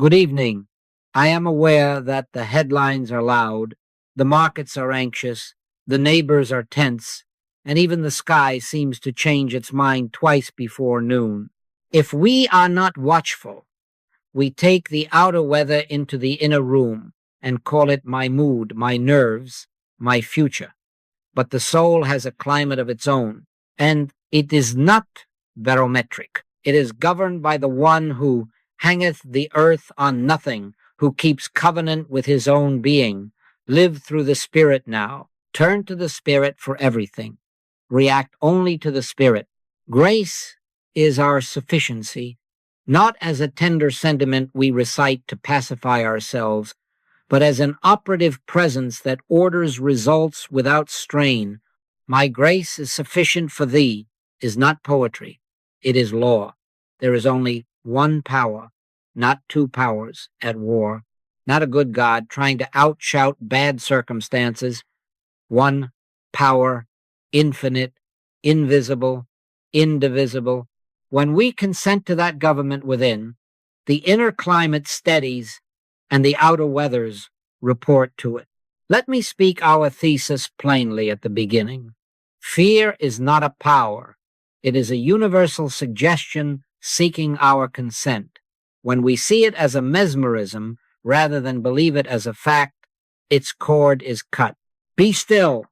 Good evening. I am aware that the headlines are loud, the markets are anxious, the neighbors are tense, and even the sky seems to change its mind twice before noon. If we are not watchful, we take the outer weather into the inner room and call it my mood, my nerves, my future. But the soul has a climate of its own, and it is not barometric. It is governed by the one who hangeth the earth on nothing, who keeps covenant with his own being. Live through the Spirit now. Turn to the Spirit for everything. React only to the Spirit. Grace is our sufficiency, not as a tender sentiment we recite to pacify ourselves, but as an operative presence that orders results without strain. My grace is sufficient for thee is not poetry. It is law. There is only one power, not two powers at war, not a good God trying to outshout bad circumstances. One power, infinite, invisible, indivisible. When we consent to that government within, the inner climate steadies and the outer weathers report to it. Let me speak our thesis plainly at the beginning. Fear is not a power. It is a universal suggestion seeking our consent. When we see it as a mesmerism rather than believe it as a fact, its cord is cut. Be still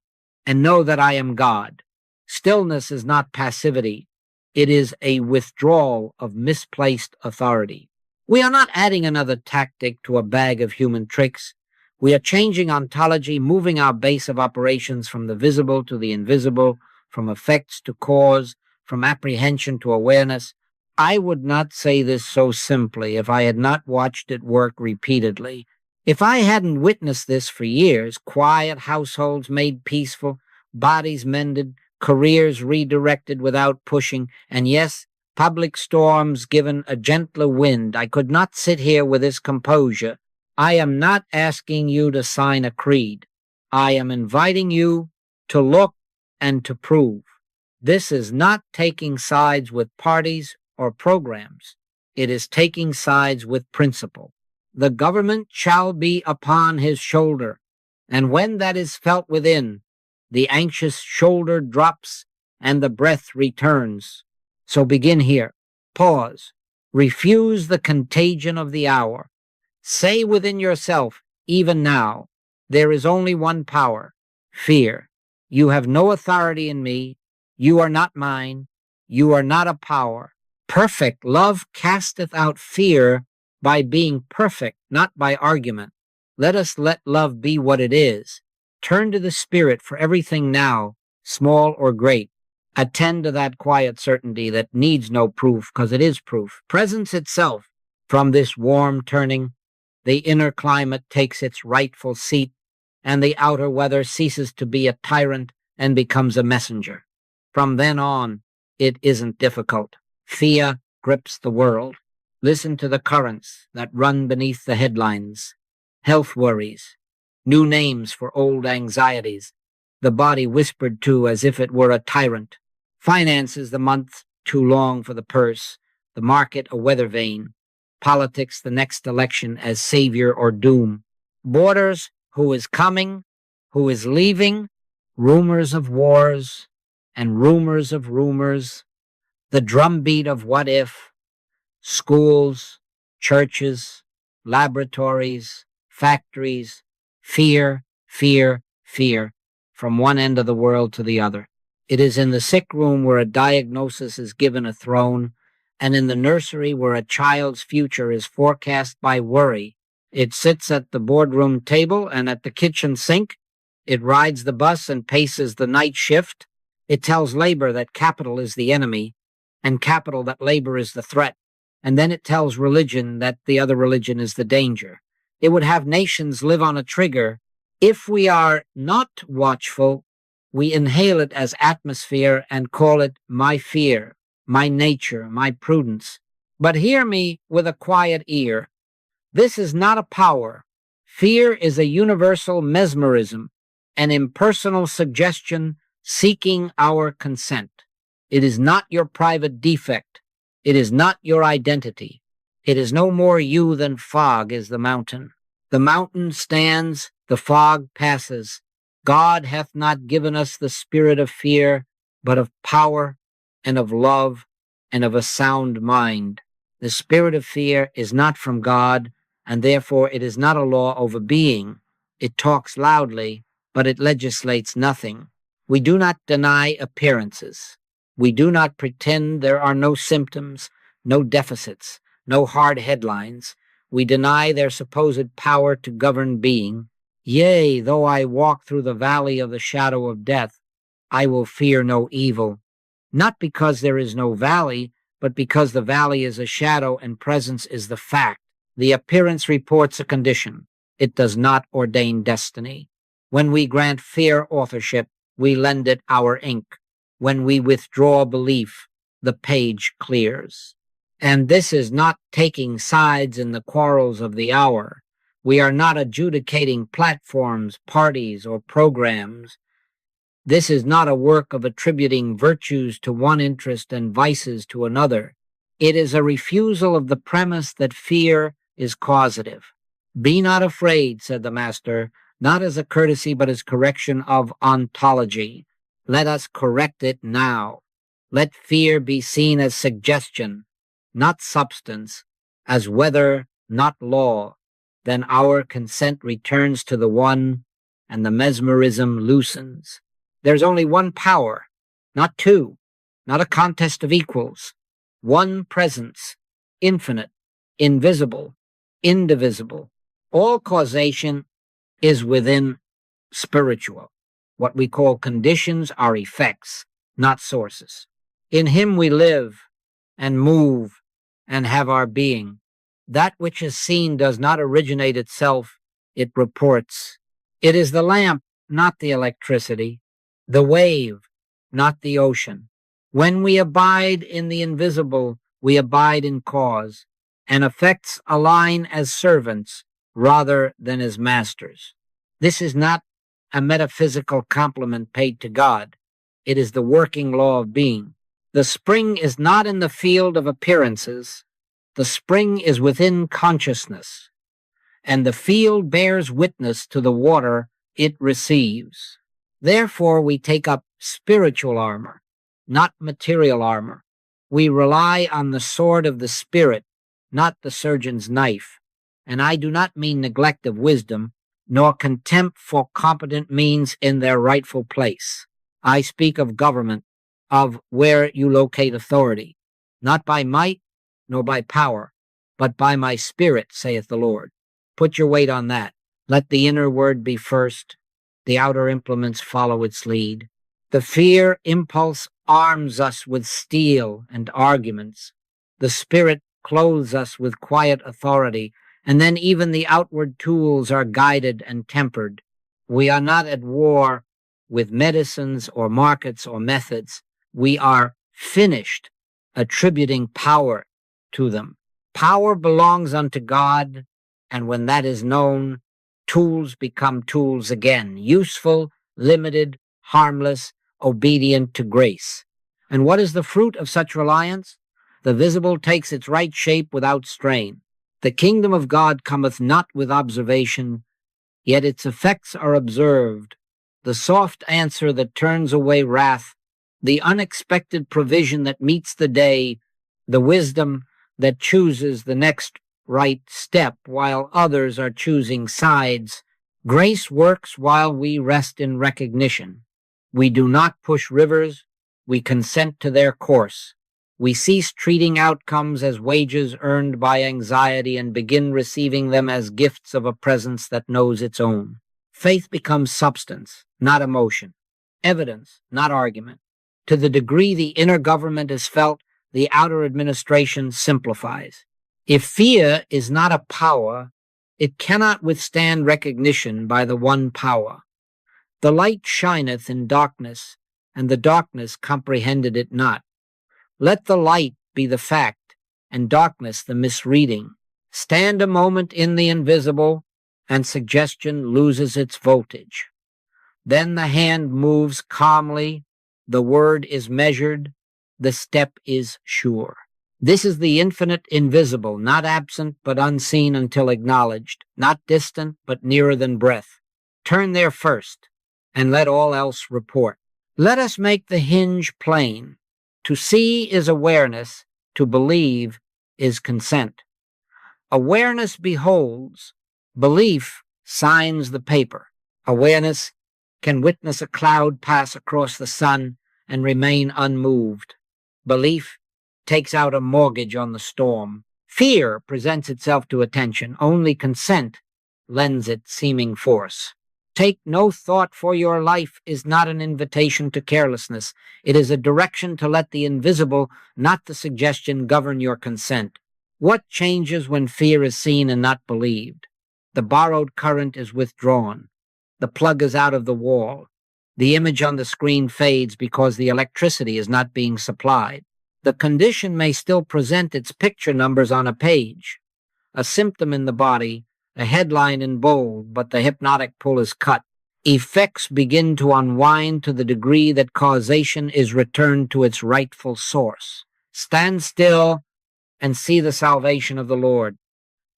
and know that I am God. Stillness is not passivity. It is a withdrawal of misplaced authority. We are not adding another tactic to a bag of human tricks. We are changing ontology, moving our base of operations from the visible to the invisible, from effects to cause, from apprehension to awareness. I would not say this so simply if I had not watched it work repeatedly. If I hadn't witnessed this for years, quiet households made peaceful, bodies mended, careers redirected without pushing, and yes, public storms given a gentler wind, I could not sit here with this composure. I am not asking you to sign a creed. I am inviting you to look and to prove. This is not taking sides with parties or programs. It is taking sides with principle. The government shall be upon his shoulder, and when that is felt within, the anxious shoulder drops and the breath returns. So begin here. Pause. Refuse the contagion of the hour. Say within yourself, even now, there is only one power, fear. You have no authority in me. You are not mine. You are not a power. Perfect love casteth out fear by being perfect, not by argument. Let us let love be what it is. Turn to the Spirit for everything now, small or great. Attend to that quiet certainty that needs no proof, because it is proof. Presence itself. From this warm turning, the inner climate takes its rightful seat, and the outer weather ceases to be a tyrant and becomes a messenger. From then on, it isn't difficult. Fear grips the world. Listen to the currents that run beneath the headlines. Health worries, new names for old anxieties, the body whispered to as if it were a tyrant. Finances the month too long for the purse, the market a weather vane, politics the next election as savior or doom. Borders, who is coming, who is leaving, rumors of wars and rumors of rumors, the drumbeat of what if, schools, churches, laboratories, factories, fear, fear, fear, from one end of the world to the other. It is in the sick room where a diagnosis is given a throne, and in the nursery where a child's future is forecast by worry. It sits at the boardroom table and at the kitchen sink. It rides the bus and paces the night shift. It tells labor that capital is the enemy, and capital that labor is the threat. And then it tells religion that the other religion is the danger. It would have nations live on a trigger. If we are not watchful, we inhale it as atmosphere and call it my fear, my nature, my prudence. But hear me with a quiet ear. This is not a power. Fear is a universal mesmerism, an impersonal suggestion seeking our consent. It is not your private defect. It is not your identity. It is no more you than fog is the mountain. The mountain stands, the fog passes. God hath not given us the spirit of fear, but of power and of love and of a sound mind. The spirit of fear is not from God, and therefore it is not a law over being. It talks loudly, but it legislates nothing. We do not deny appearances. We do not pretend there are no symptoms, no deficits, no hard headlines. We deny their supposed power to govern being. Yea, though I walk through the valley of the shadow of death, I will fear no evil. Not because there is no valley, but because the valley is a shadow and presence is the fact. The appearance reports a condition. It does not ordain destiny. When we grant fear authorship, we lend it our ink. When we withdraw belief, the page clears. And this is not taking sides in the quarrels of the hour. We are not adjudicating platforms, parties, or programs. This is not a work of attributing virtues to one interest and vices to another. It is a refusal of the premise that fear is causative. Be not afraid, said the Master, not as a courtesy but as correction of ontology. Let us correct it now. Let fear be seen as suggestion, not substance, as weather, not law. Then our consent returns to the one, and the mesmerism loosens. There's only one power, not two, not a contest of equals. One presence, infinite, invisible, indivisible. All causation is within spiritual. What we call conditions are effects, not sources. In him we live and move and have our being. That which is seen does not originate itself, it reports. It is the lamp, not the electricity, the wave, not the ocean. When we abide in the invisible, we abide in cause, and effects align as servants rather than as masters. This is not a metaphysical compliment paid to God. It is the working law of being. The spring is not in the field of appearances. The spring is within consciousness, and the field bears witness to the water it receives. Therefore, we take up spiritual armor, not material armor. We rely on the sword of the Spirit, not the surgeon's knife. And I do not mean neglect of wisdom, nor contempt for competent means in their rightful place. I speak of government, of where you locate authority, not by might, nor by power, but by my Spirit, saith the Lord. Put your weight on that. Let the inner word be first, the outer implements follow its lead. The fear impulse arms us with steel and arguments. The Spirit clothes us with quiet authority, and then even the outward tools are guided and tempered. We are not at war with medicines or markets or methods. We are finished attributing power to them. Power belongs unto God, and when that is known, tools become tools again, useful, limited, harmless, obedient to grace. And what is the fruit of such reliance? The visible takes its right shape without strain. The kingdom of God cometh not with observation, yet its effects are observed. The soft answer that turns away wrath, the unexpected provision that meets the day, the wisdom that chooses the next right step while others are choosing sides. Grace works while we rest in recognition. We do not push rivers, we consent to their course. We cease treating outcomes as wages earned by anxiety and begin receiving them as gifts of a presence that knows its own. Faith becomes substance, not emotion, evidence, not argument. To the degree the inner government is felt, the outer administration simplifies. If fear is not a power, it cannot withstand recognition by the one power. The light shineth in darkness, and the darkness comprehended it not. Let the light be the fact, and darkness the misreading. Stand a moment in the invisible, and suggestion loses its voltage. Then the hand moves calmly, the word is measured, the step is sure. This is the infinite invisible, not absent but unseen until acknowledged, not distant but nearer than breath. Turn there first, and let all else report. Let us make the hinge plain. To see is awareness, to believe is consent. Awareness beholds, belief signs the paper. Awareness can witness a cloud pass across the sun and remain unmoved. Belief takes out a mortgage on the storm. Fear presents itself to attention. Only consent lends it seeming force. Take no thought for your life is not an invitation to carelessness. It is a direction to let the invisible, not the suggestion, govern your consent. What changes when fear is seen and not believed? The borrowed current is withdrawn. The plug is out of the wall. The image on the screen fades because the electricity is not being supplied. The condition may still present its picture numbers on a page, a symptom in the body, a headline in bold, but the hypnotic pull is cut. Effects begin to unwind to the degree that causation is returned to its rightful source. Stand still and see the salvation of the Lord.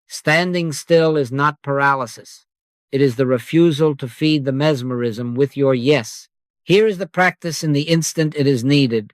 Standing still is not paralysis. It is the refusal to feed the mesmerism with your yes. Here is the practice in the instant it is needed.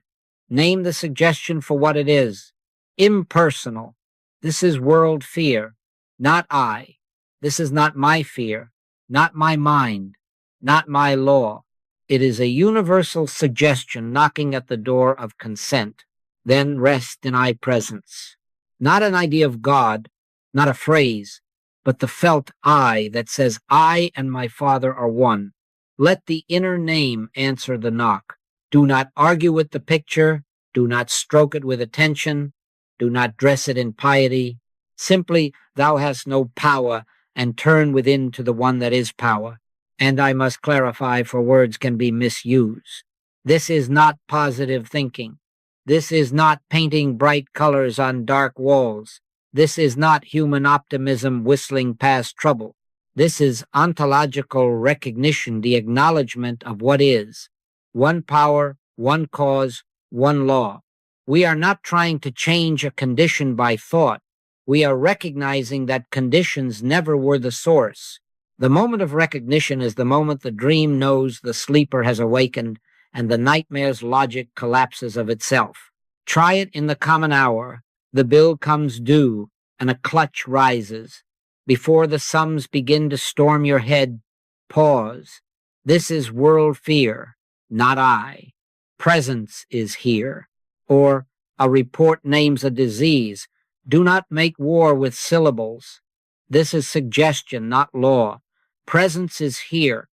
Name the suggestion for what it is. Impersonal. This is world fear, not I. This is not my fear, not my mind, not my law. It is a universal suggestion knocking at the door of consent. Then rest in I presence. Not an idea of God, not a phrase, but the felt I that says I and my Father are one. Let the inner name answer the knock. Do not argue with the picture. Do not stroke it with attention. Do not dress it in piety. Simply, thou hast no power, and turn within to the one that is power. And I must clarify, for words can be misused. This is not positive thinking. This is not painting bright colors on dark walls. This is not human optimism whistling past trouble. This is ontological recognition, the acknowledgement of what is. One power, one cause, one law. We are not trying to change a condition by thought. We are recognizing that conditions never were the source. The moment of recognition is the moment the dream knows the sleeper has awakened and the nightmare's logic collapses of itself. Try it in the common hour. The bill comes due and a clutch rises. Before the sums begin to storm your head, pause. This is world fear, not I. Presence is here. Or a report names a disease. Do not make war with syllables. This is suggestion, not law. Presence is here.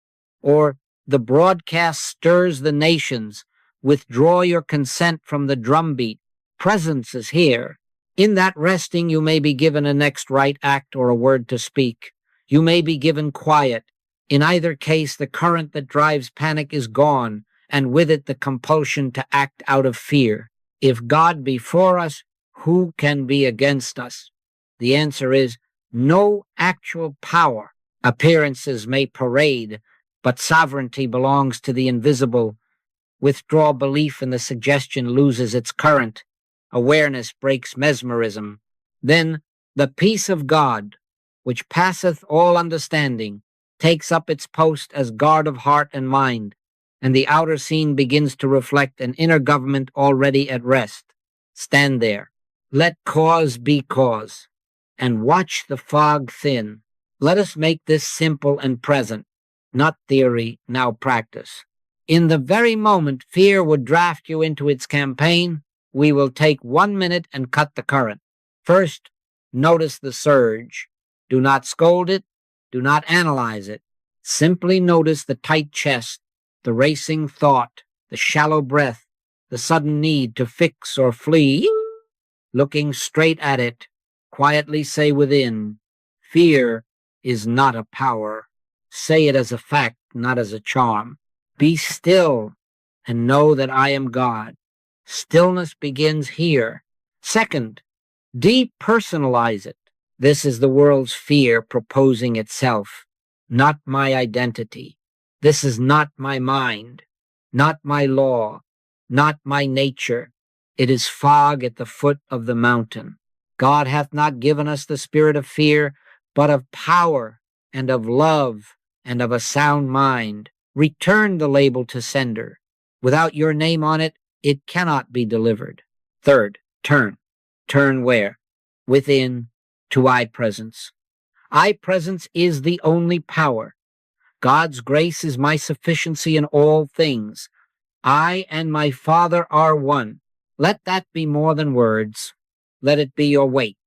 Or the broadcast stirs the nations. Withdraw your consent from the drumbeat. Presence is here. In that resting, you may be given a next right act or a word to speak. You may be given quiet. In either case, the current that drives panic is gone, and with it the compulsion to act out of fear. If God be for us, who can be against us? The answer is no actual power. Appearances may parade, but sovereignty belongs to the invisible. Withdraw belief and the suggestion loses its current. Awareness breaks mesmerism. Then the peace of God, which passeth all understanding, takes up its post as guard of heart and mind, and the outer scene begins to reflect an inner government already at rest. Stand there. Let cause be cause, and watch the fog thin. Let us make this simple and present, not theory, now practice. In the very moment fear would draft you into its campaign, we will take 1 minute and cut the current. First, notice the surge. Do not scold it. Do not analyze it. Simply notice the tight chest, the racing thought, the shallow breath, the sudden need to fix or flee. Looking straight at it, quietly say within, fear is not a power. Say it as a fact, not as a charm. Be still and know that I am God. Stillness begins here. Second, depersonalize it. This is the world's fear proposing itself, not my identity. This is not my mind, not my law, not my nature. It is fog at the foot of the mountain. God hath not given us the spirit of fear, but of power and of love and of a sound mind. Return the label to sender. Without your name on it, it cannot be delivered. Third, turn. Turn where? Within, to I presence. I presence is the only power. God's grace is my sufficiency in all things. I and my Father are one. Let that be more than words. Let it be your weight.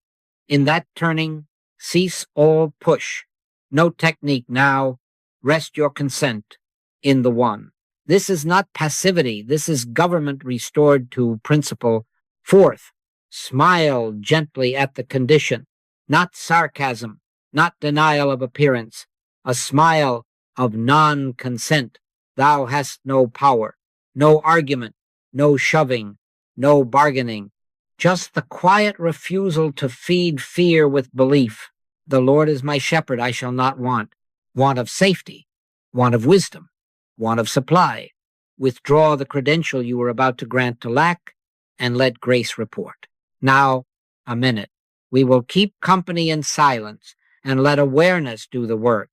In that turning, cease all push. No technique now. Rest your consent in the one. This is not passivity. This is government restored to principle. Fourth, smile gently at the condition. Not sarcasm, not denial of appearance. A smile of non-consent. Thou hast no power, no argument, no shoving, no bargaining. Just the quiet refusal to feed fear with belief. The Lord is my shepherd, I shall not want. Want of safety, want of wisdom, want of supply. Withdraw the credential you were about to grant to lack, and let grace report. Now, a minute. We will keep company in silence, and let awareness do the work.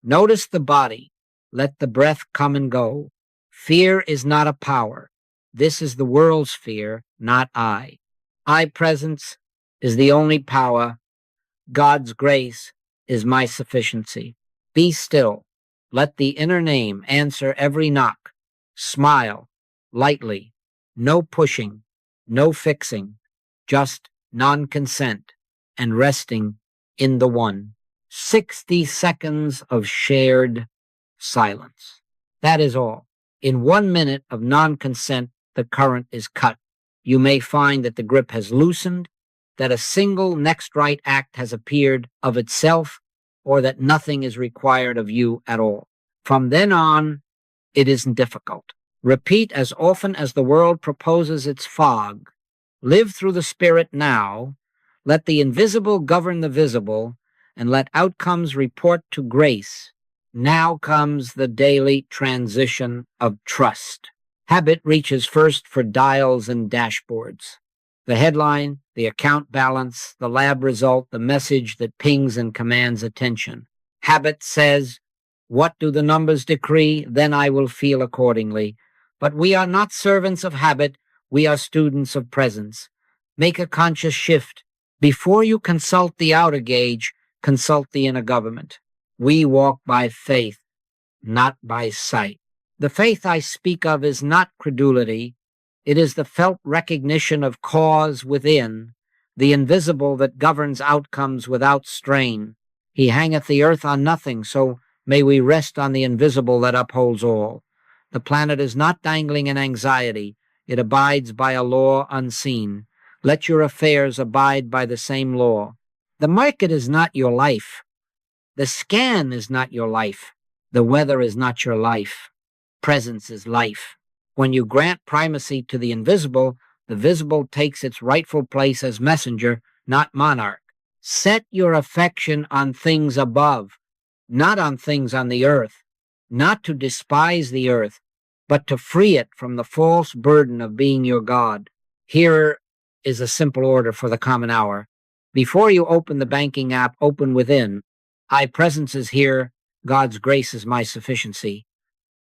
Notice the body. Let the breath come and go. Fear is not a power. This is the world's fear, not I. I presence is the only power. God's grace is my sufficiency. Be still. Let the inner name answer every knock. Smile, lightly. No pushing, no fixing. Just non-consent and resting in the one. 60 seconds of shared silence. That is all. In 1 minute of non-consent, the current is cut. You may find that the grip has loosened, that a single next right act has appeared of itself, or that nothing is required of you at all. From then on, it isn't difficult. Repeat as often as the world proposes its fog. Live through the spirit now. Let the invisible govern the visible, and let outcomes report to grace. Now comes the daily transition of trust. Habit reaches first for dials and dashboards. The headline, the account balance, the lab result, the message that pings and commands attention. Habit says, what do the numbers decree? Then I will feel accordingly. But we are not servants of habit. We are students of presence. Make a conscious shift. Before you consult the outer gauge, consult the inner government. We walk by faith, not by sight. The faith I speak of is not credulity. It is the felt recognition of cause within, the invisible that governs outcomes without strain. He hangeth the earth on nothing, so may we rest on the invisible that upholds all. The planet is not dangling in anxiety. It abides by a law unseen. Let your affairs abide by the same law. The market is not your life. The scan is not your life. The weather is not your life. Presence is life. When you grant primacy to the invisible, the visible takes its rightful place as messenger, not monarch. Set your affection on things above, not on things on the earth, not to despise the earth, but to free it from the false burden of being your God. Here is a simple order for the common hour. Before you open the banking app, open within. I presence is here. God's grace is my sufficiency.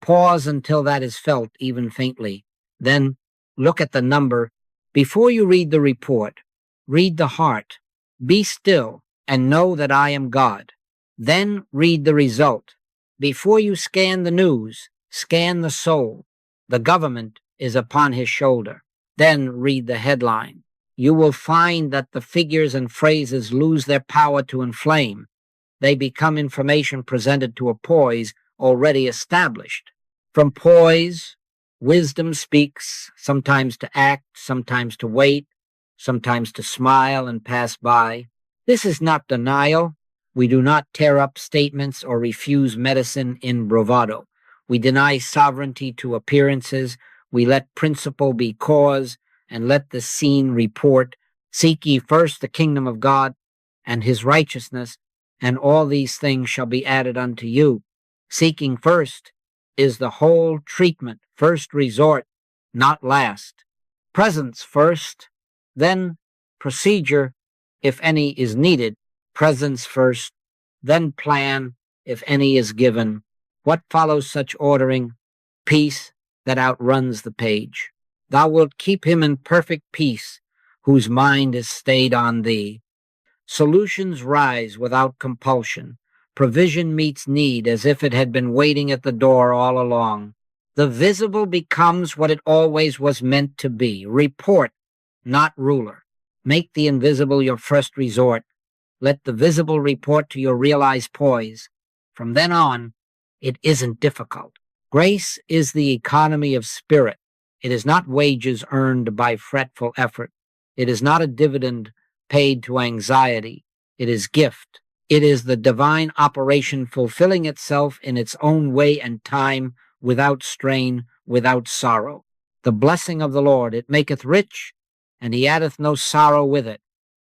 Pause until that is felt, even faintly. Then look at the number. Before you read the report, read the heart. Be still and know that I am God. Then read the result. Before you scan the news, scan the soul. The government is upon his shoulder. Then read the headline. You will find that the figures and phrases lose their power to inflame. They become information presented to a poise already established. From poise, wisdom speaks, sometimes to act, sometimes to wait, sometimes to smile and pass by. This is not denial. We do not tear up statements or refuse medicine in bravado. We deny sovereignty to appearances. We let principle be cause, and let the scene report. Seek ye first the kingdom of God and his righteousness, and all these things shall be added unto you. Seeking first is the whole treatment, first resort, not last. Presence first, then procedure if any is needed. Presence first, then plan if any is given. What follows such ordering? Peace that outruns the page. Thou wilt keep him in perfect peace, whose mind is stayed on thee. Solutions rise without compulsion. Provision meets need as if it had been waiting at the door all along. The visible becomes what it always was meant to be. Report, not ruler. Make the invisible your first resort. Let the visible report to your realized poise. From then on, it isn't difficult. Grace is the economy of spirit. It is not wages earned by fretful effort. It is not a dividend paid to anxiety. It is gift. It is the divine operation fulfilling itself in its own way and time, without strain, without sorrow. The blessing of the Lord, it maketh rich, and he addeth no sorrow with it.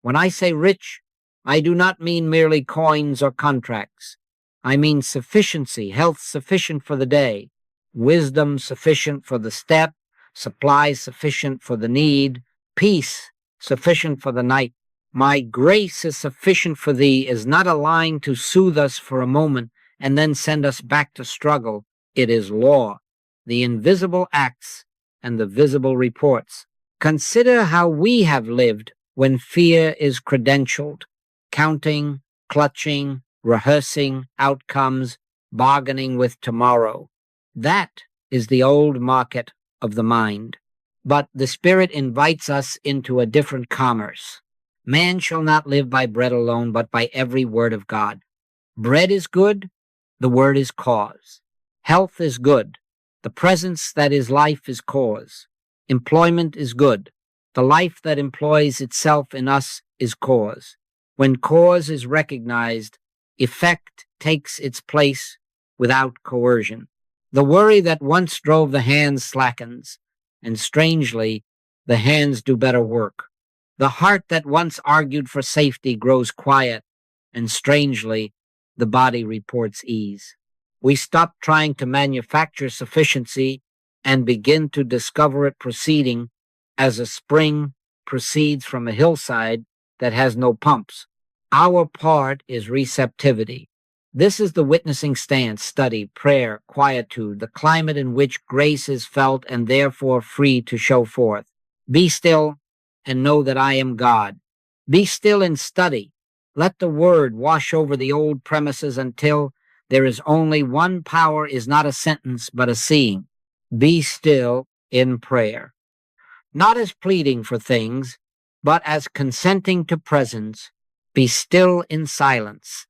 When I say rich, I do not mean merely coins or contracts. I mean sufficiency, health sufficient for the day, wisdom sufficient for the step, supply sufficient for the need, peace sufficient for the night. My grace is sufficient for thee is not a line to soothe us for a moment and then send us back to struggle. It is law. The invisible acts and the visible reports. Consider how we have lived when fear is credentialed, counting, clutching, rehearsing outcomes, bargaining with tomorrow. That is the old market of the mind. But the Spirit invites us into a different commerce. Man shall not live by bread alone, but by every word of God. Bread is good, the word is cause. Health is good, the presence that is life is cause. Employment is good, the life that employs itself in us is cause. When cause is recognized, effect takes its place without coercion. The worry that once drove the hands slackens, and strangely, the hands do better work. The heart that once argued for safety grows quiet, and strangely, the body reports ease. We stop trying to manufacture sufficiency and begin to discover it proceeding as a spring proceeds from a hillside that has no pumps. Our part is receptivity. This is the witnessing stance, study, prayer, quietude, the climate in which grace is felt and therefore free to show forth. Be still and know that I am God. Be still and study. Let the word wash over the old premises until there is only one power is not a sentence but a seeing. Be still in prayer. Not as pleading for things, but as consenting to presence. Be still in silence.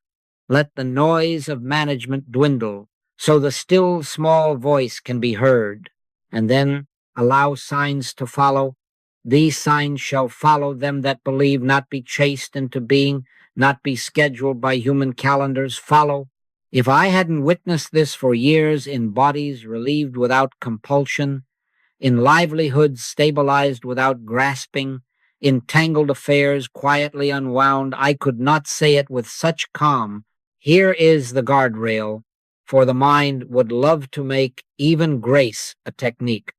Let the noise of management dwindle so the still small voice can be heard, and then allow signs to follow. These signs shall follow them that believe, not be chased into being, not be scheduled by human calendars. Follow. If I hadn't witnessed this for years in bodies relieved without compulsion, in livelihoods stabilized without grasping, in tangled affairs quietly unwound, I could not say it with such calm. Here is the guardrail, for the mind would love to make even grace a technique.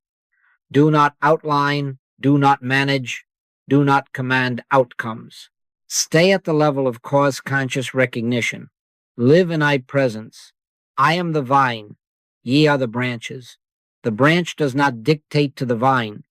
Do not outline, do not manage, do not command outcomes. Stay at the level of cause-conscious recognition. Live in I-presence. I am the vine, ye are the branches. The branch does not dictate to the vine.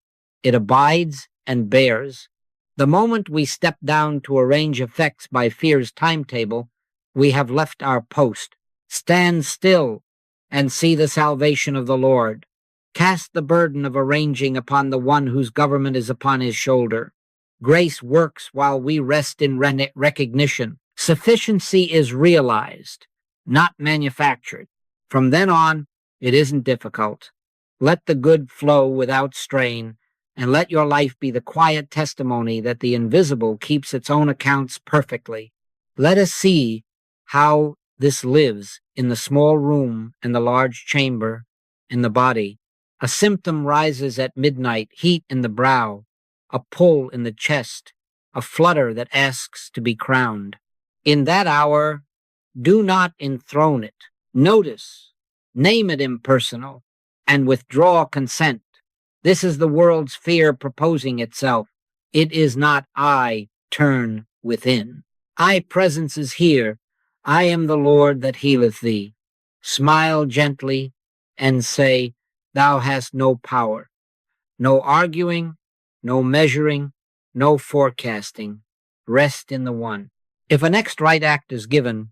It abides and bears. The moment we step down to arrange effects by fear's timetable, we have left our post. Stand still and see the salvation of the Lord. Cast the burden of arranging upon the one whose government is upon his shoulder. Grace works while we rest in recognition. Sufficiency is realized, not manufactured. From then on, it isn't difficult. Let the good flow without strain, and let your life be the quiet testimony that the invisible keeps its own accounts perfectly. Let us see how this lives in the small room and the large chamber in the body. A symptom rises at midnight, heat in the brow, a pull in the chest, a flutter that asks to be crowned. In that hour, do not enthrone it. Notice, name it impersonal, and withdraw consent. This is the world's fear proposing itself. It is not I turn within. I presence is here. I am the Lord that healeth thee. Smile gently and say, thou hast no power. No arguing, no measuring, no forecasting. Rest in the one. If a next right act is given,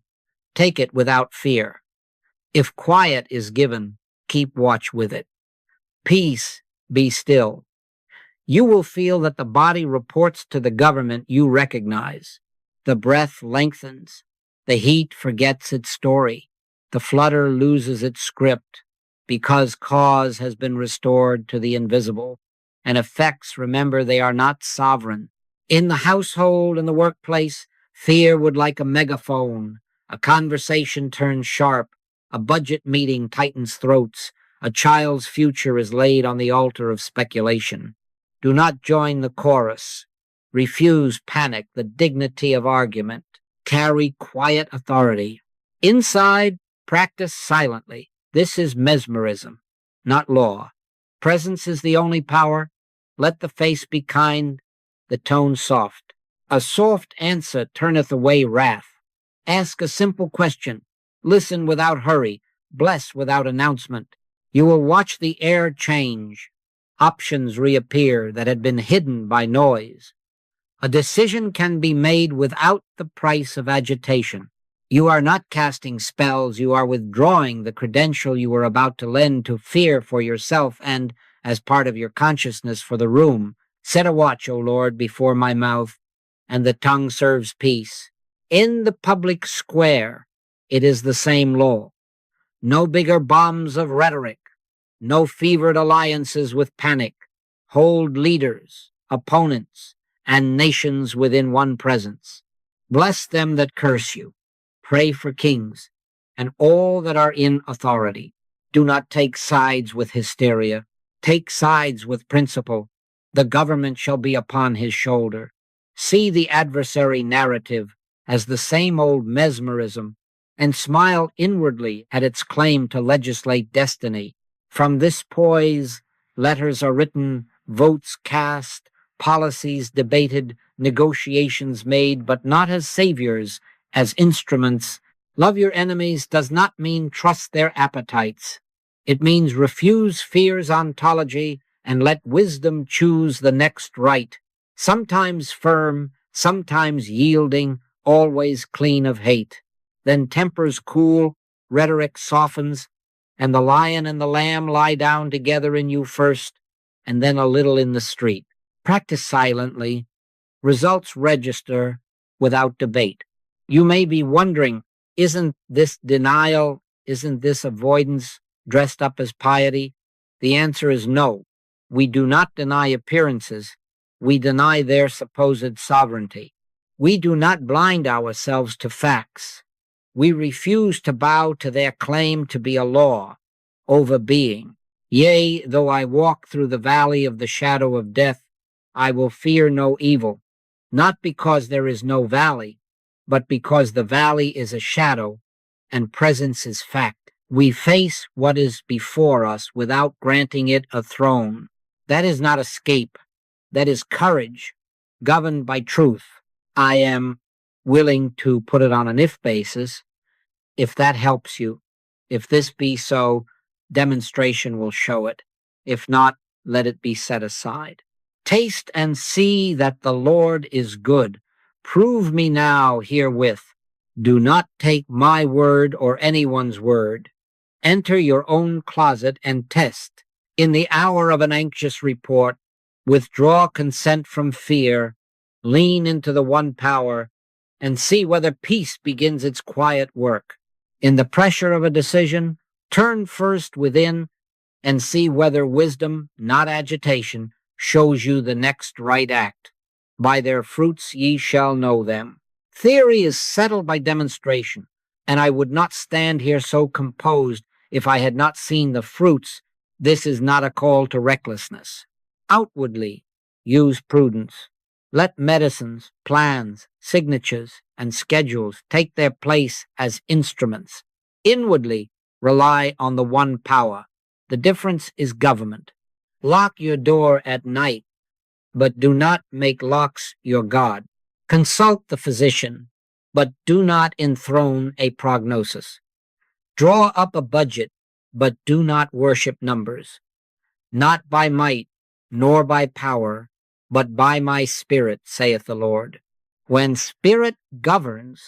take it without fear. If quiet is given, keep watch with it. Peace, be still. You will feel that the body reports to the government you recognize. The breath lengthens. The heat forgets its story. The flutter loses its script because cause has been restored to the invisible. And effects, remember, they are not sovereign. In the household and the workplace, fear would like a megaphone. A conversation turns sharp. A budget meeting tightens throats. A child's future is laid on the altar of speculation. Do not join the chorus. Refuse panic, the dignity of argument. Carry quiet authority. Inside, practice silently. This is mesmerism, not law. Presence is the only power. Let the face be kind, the tone soft. A soft answer turneth away wrath. Ask a simple question. Listen without hurry. Bless without announcement. You will watch the air change. Options reappear that had been hidden by noise. A decision can be made without the price of agitation. You are not casting spells, you are withdrawing the credential you were about to lend to fear for yourself and, as part of your consciousness, for the room. Set a watch, O Lord, before my mouth, and the tongue serves peace. In the public square, it is the same law. No bigger bombs of rhetoric, no fevered alliances with panic. Hold leaders, opponents, and nations within one presence. Bless them that curse you. Pray for kings and all that are in authority. Do not take sides with hysteria. Take sides with principle. The government shall be upon his shoulder. See the adversary narrative as the same old mesmerism and smile inwardly at its claim to legislate destiny. From this poise, letters are written, votes cast, policies debated, negotiations made, but not as saviors, as instruments. Love your enemies does not mean trust their appetites. It means refuse fear's ontology and let wisdom choose the next right, sometimes firm, sometimes yielding, always clean of hate. Then tempers cool, rhetoric softens, and the lion and the lamb lie down together in you first, and then a little in the street. Practice silently. Results register without debate. You may be wondering, isn't this denial, isn't this avoidance dressed up as piety? The answer is no. We do not deny appearances. We deny their supposed sovereignty. We do not blind ourselves to facts. We refuse to bow to their claim to be a law over being. Yea, though I walk through the valley of the shadow of death, I will fear no evil, not because there is no valley, but because the valley is a shadow and presence is fact. We face what is before us without granting it a throne. That is not escape. That is courage, governed by truth. I am willing to put it on an if basis. If that helps you, if this be so, demonstration will show it. If not, let it be set aside. Taste and see that the Lord is good. Prove me now herewith. Do not take my word or anyone's word. Enter your own closet and test. In the hour of an anxious report, withdraw consent from fear, lean into the one power, and see whether peace begins its quiet work. In the pressure of a decision, turn first within and see whether wisdom, not agitation, shows you the next right act. By their fruits ye shall know them. Theory is settled by demonstration, and I would not stand here so composed if I had not seen the fruits. This is not a call to recklessness. Outwardly, use prudence. Let medicines, plans, signatures, and schedules take their place as instruments. Inwardly, rely on the one power. The difference is government. Lock your door at night, but do not make locks your God. Consult the physician, but do not enthrone a prognosis. Draw up a budget, but do not worship numbers. Not by might, nor by power, but by my spirit, saith the Lord. When spirit governs,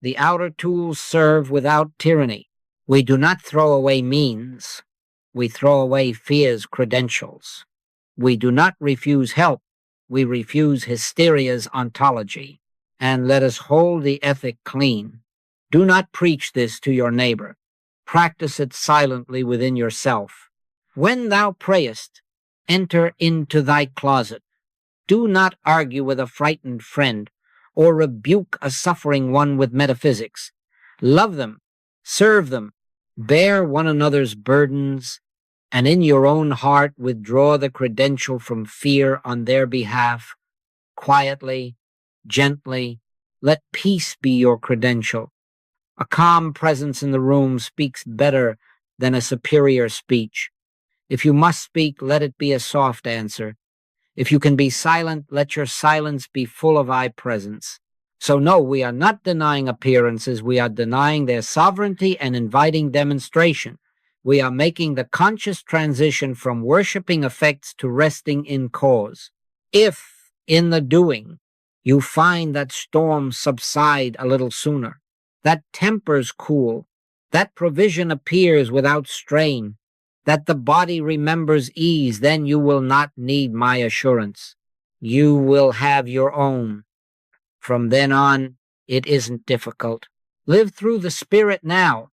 the outer tools serve without tyranny. We do not throw away means. We throw away fear's credentials. We do not refuse help. We refuse hysteria's ontology. And let us hold the ethic clean. Do not preach this to your neighbor. Practice it silently within yourself. When thou prayest, enter into thy closet. Do not argue with a frightened friend or rebuke a suffering one with metaphysics. Love them, serve them, bear one another's burdens, and in your own heart withdraw the credential from fear on their behalf. Quietly, gently, let peace be your credential. A calm presence in the room speaks better than a superior speech. If you must speak, let it be a soft answer. If you can be silent, let your silence be full of I presence. So no, we are not denying appearances. We are denying their sovereignty and inviting demonstration. We are making the conscious transition from worshiping effects to resting in cause. If, in the doing, you find that storms subside a little sooner, that tempers cool, that provision appears without strain, that the body remembers ease, then you will not need my assurance. You will have your own. From then on, it isn't difficult. Live through the Spirit now,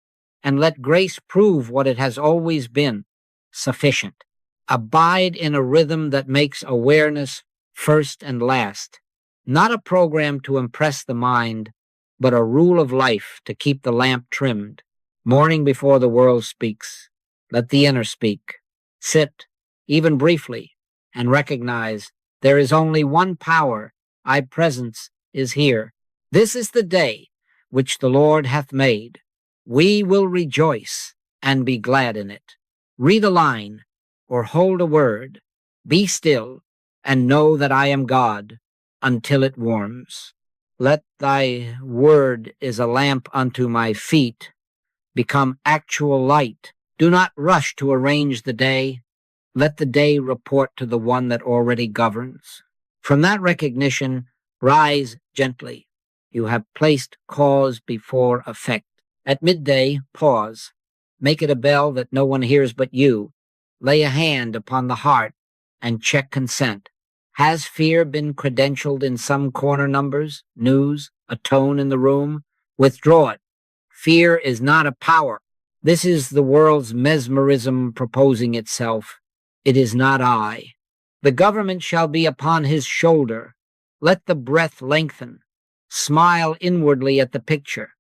and let grace prove what it has always been, sufficient. Abide in a rhythm that makes awareness first and last, not a program to impress the mind, but a rule of life to keep the lamp trimmed. Morning before the world speaks, let the inner speak. Sit, even briefly, and recognize there is only one power. I presence is here. This is the day which the Lord hath made. We will rejoice and be glad in it. Read a line or hold a word. Be still and know that I am God until it warms. Let thy word is a lamp unto my feet become actual light. Do not rush to arrange the day. Let the day report to the one that already governs. From that recognition, rise gently. You have placed cause before effect. At midday, pause. Make it a bell that no one hears but you. Lay a hand upon the heart and check consent. Has fear been credentialed in some corner numbers, news, a tone in the room? Withdraw it. Fear is not a power. This is the world's mesmerism proposing itself. It is not I. The government shall be upon his shoulder. Let the breath lengthen. Smile inwardly at the picture.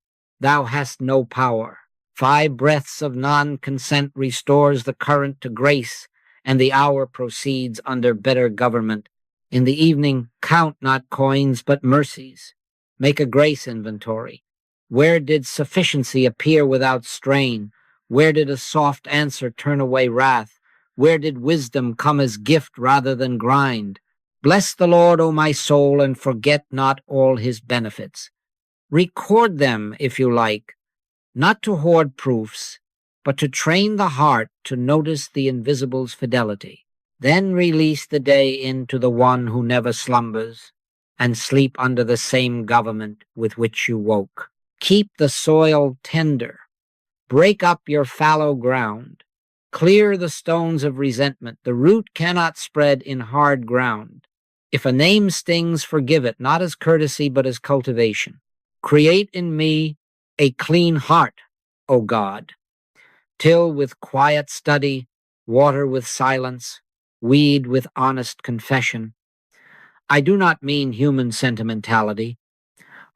Thou hast no power. 5 breaths of non-consent restores the current to grace, and the hour proceeds under better government. In the evening, count not coins, but mercies. Make a grace inventory. Where did sufficiency appear without strain? Where did a soft answer turn away wrath? Where did wisdom come as gift rather than grind? Bless the Lord, O my soul, and forget not all his benefits. Record them, if you like, not to hoard proofs, but to train the heart to notice the invisible's fidelity. Then release the day into the one who never slumbers, and sleep under the same government with which you woke. Keep the soil tender. Break up your fallow ground. Clear the stones of resentment. The root cannot spread in hard ground. If a name stings, forgive it, not as courtesy, but as cultivation. Create in me a clean heart, O God. Till with quiet study, water with silence, weed with honest confession. I do not mean human sentimentality.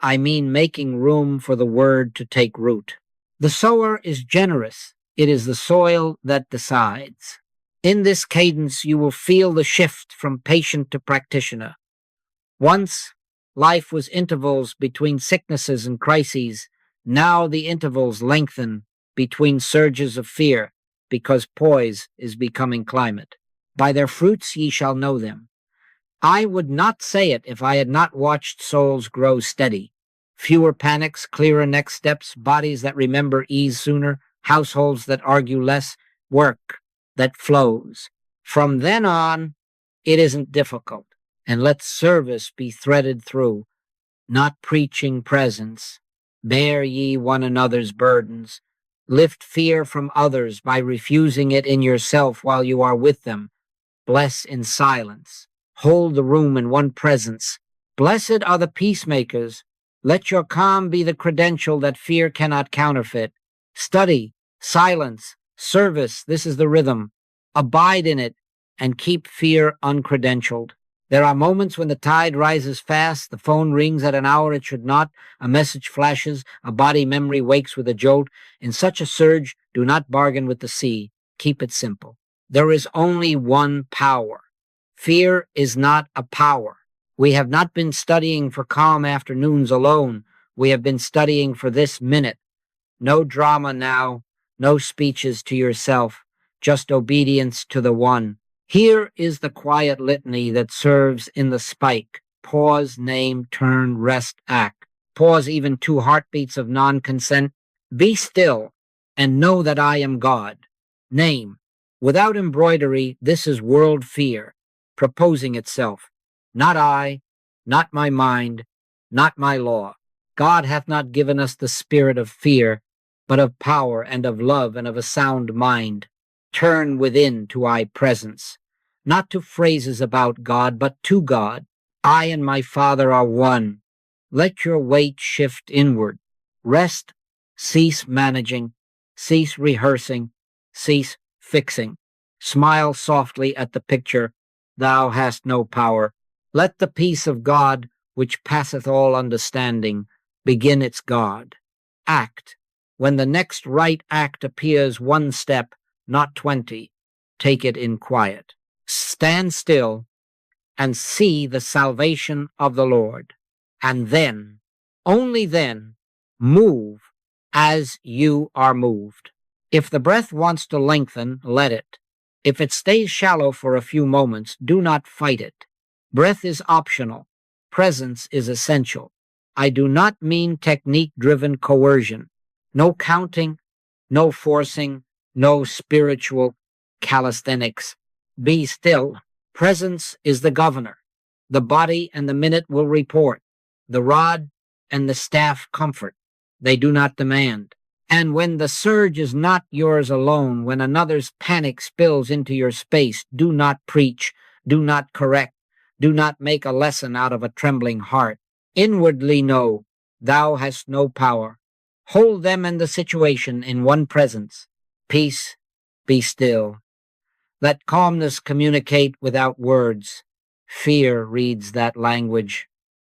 I mean making room for the word to take root. The sower is generous. It is the soil that decides. In this cadence, you will feel the shift from patient to practitioner. Once, life was intervals between sicknesses and crises. Now the intervals lengthen between surges of fear because poise is becoming climate. By their fruits ye shall know them. I would not say it if I had not watched souls grow steady. Fewer panics, clearer next steps, bodies that remember ease sooner, households that argue less, work that flows. From then on, it isn't difficult. And let service be threaded through, not preaching presence. Bear ye one another's burdens. Lift fear from others by refusing it in yourself while you are with them. Bless in silence. Hold the room in one presence. Blessed are the peacemakers. Let your calm be the credential that fear cannot counterfeit. Study, silence, service, this is the rhythm. Abide in it and keep fear uncredentialed. There are moments when the tide rises fast, the phone rings at an hour it should not, a message flashes, a body memory wakes with a jolt. In such a surge, do not bargain with the sea. Keep it simple. There is only one power. Fear is not a power. We have not been studying for calm afternoons alone. We have been studying for this minute. No drama now, no speeches to yourself, just obedience to the one. Here is the quiet litany that serves in the spike. Pause, name, turn, rest, act. Pause even 2 heartbeats of non-consent. Be still and know that I am God. Name. Without embroidery, this is world fear, proposing itself. Not I, not my mind, not my law. God hath not given us the spirit of fear, but of power and of love and of a sound mind. Turn within to I presence, not to phrases about God, but to God. I and my Father are one. Let your weight shift inward. Rest, cease managing, cease rehearsing, cease fixing. Smile softly at the picture. Thou hast no power. Let the peace of God, which passeth all understanding, begin its God. Act. When the next right act appears 1 step, not 20, take it in quiet. Stand still and see the salvation of the Lord. And then, only then, move as you are moved. If the breath wants to lengthen, let it. If it stays shallow for a few moments, do not fight it. Breath is optional. Presence is essential. I do not mean technique-driven coercion. No counting, no forcing, no spiritual calisthenics. Be still. Presence is the governor. The body and the minute will report. The rod and the staff comfort. They do not demand. And when the surge is not yours alone, when another's panic spills into your space, do not preach, do not correct, do not make a lesson out of a trembling heart. Inwardly know, thou hast no power. Hold them and the situation in one presence. Peace, be still. Let calmness communicate without words. Fear reads that language.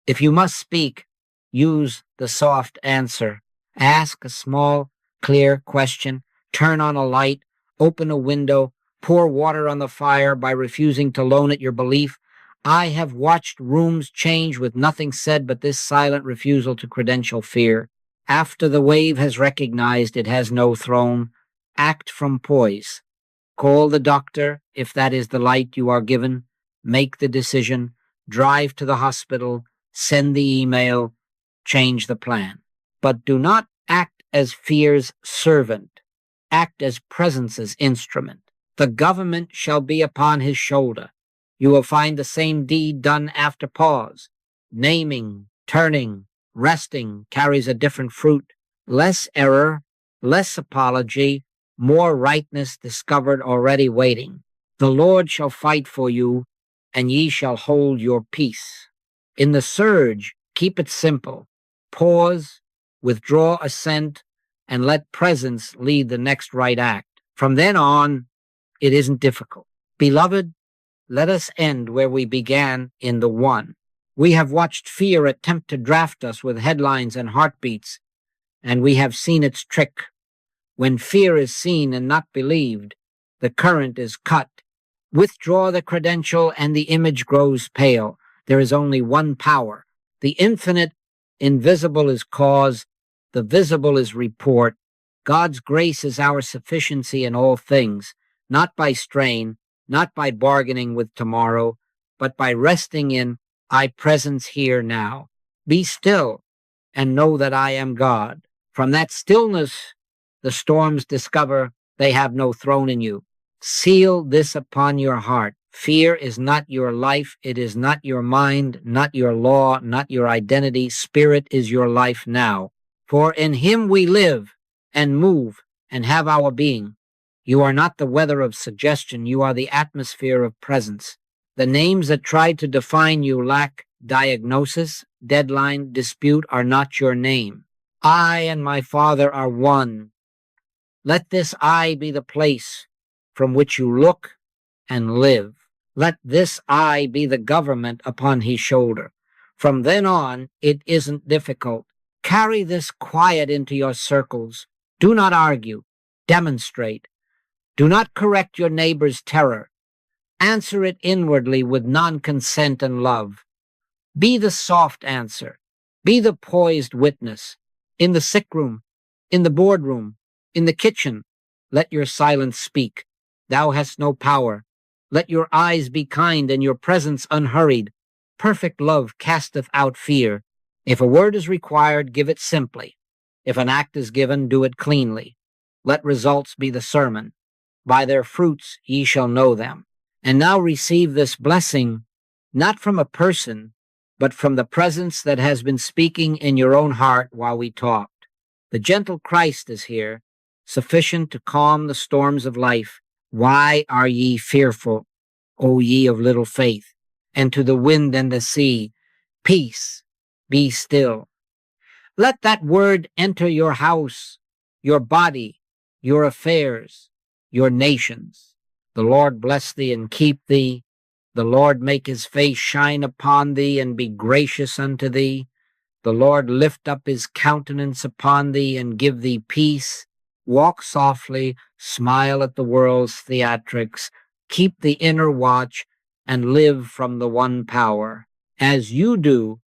If you must speak, use the soft answer. Ask a small, clear question. Turn on a light. Open a window. Pour water on the fire by refusing to loan it your belief. I have watched rooms change with nothing said but this silent refusal to credential fear. After the wave has recognized it has no throne, act from poise. Call the doctor if that is the light you are given. Make the decision. Drive to the hospital. Send the email. Change the plan. But do not act as fear's servant. Act as presence's instrument. The government shall be upon his shoulder. You will find the same deed done after pause. Naming, turning, resting carries a different fruit. Less error, less apology, more rightness discovered already waiting. The Lord shall fight for you, and ye shall hold your peace. In the surge, keep it simple. Pause, withdraw assent, and let presence lead the next right act. From then on, it isn't difficult. Beloved, let us end where we began in the one. We have watched fear attempt to draft us with headlines and heartbeats, and we have seen its trick. When fear is seen and not believed, the current is cut. Withdraw the credential and the image grows pale. There is only one power. The infinite, invisible is cause. The visible is report. God's grace is our sufficiency in all things, not by strain, not by bargaining with tomorrow, but by resting in I presence here now. Be still and know that I am God. From that stillness, the storms discover they have no throne in you. Seal this upon your heart. Fear is not your life. It is not your mind, not your law, not your identity. Spirit is your life now. For in him we live and move and have our being. You are not the weather of suggestion. You are the atmosphere of presence. The names that try to define you lack diagnosis, deadline, dispute are not your name. I and my Father are one. Let this I be the place from which you look and live. Let this I be the government upon his shoulder. From then on, it isn't difficult. Carry this quiet into your circles. Do not argue. Demonstrate. Do not correct your neighbor's terror. Answer it inwardly with non-consent and love. Be the soft answer. Be the poised witness. In the sick room, in the boardroom, in the kitchen, let your silence speak. Thou hast no power. Let your eyes be kind and your presence unhurried. Perfect love casteth out fear. If a word is required, give it simply. If an act is given, do it cleanly. Let results be the sermon. By their fruits ye shall know them. And now receive this blessing, not from a person, but from the presence that has been speaking in your own heart while we talked. The gentle Christ is here, sufficient to calm the storms of life. Why are ye fearful, O ye of little faith? And to the wind and the sea, peace, be still. Let that word enter your house, your body, your affairs, your nations. The Lord bless thee and keep thee. The Lord make his face shine upon thee and be gracious unto thee. The Lord lift up his countenance upon thee and give thee peace. Walk softly, smile at the world's theatrics, keep the inner watch, and live from the one power. As you do,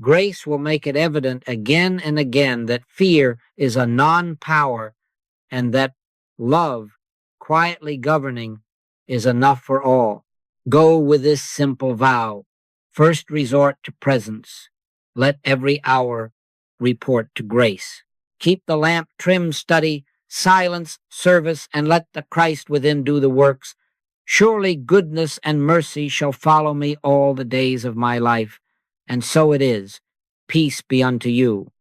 grace will make it evident again and again that fear is a non-power and that love, quietly governing, is enough for all. Go with this simple vow. First resort to presence. Let every hour report to grace. Keep the lamp trim, study, silence, service, and let the Christ within do the works. Surely goodness and mercy shall follow me all the days of my life. And so it is. Peace be unto you.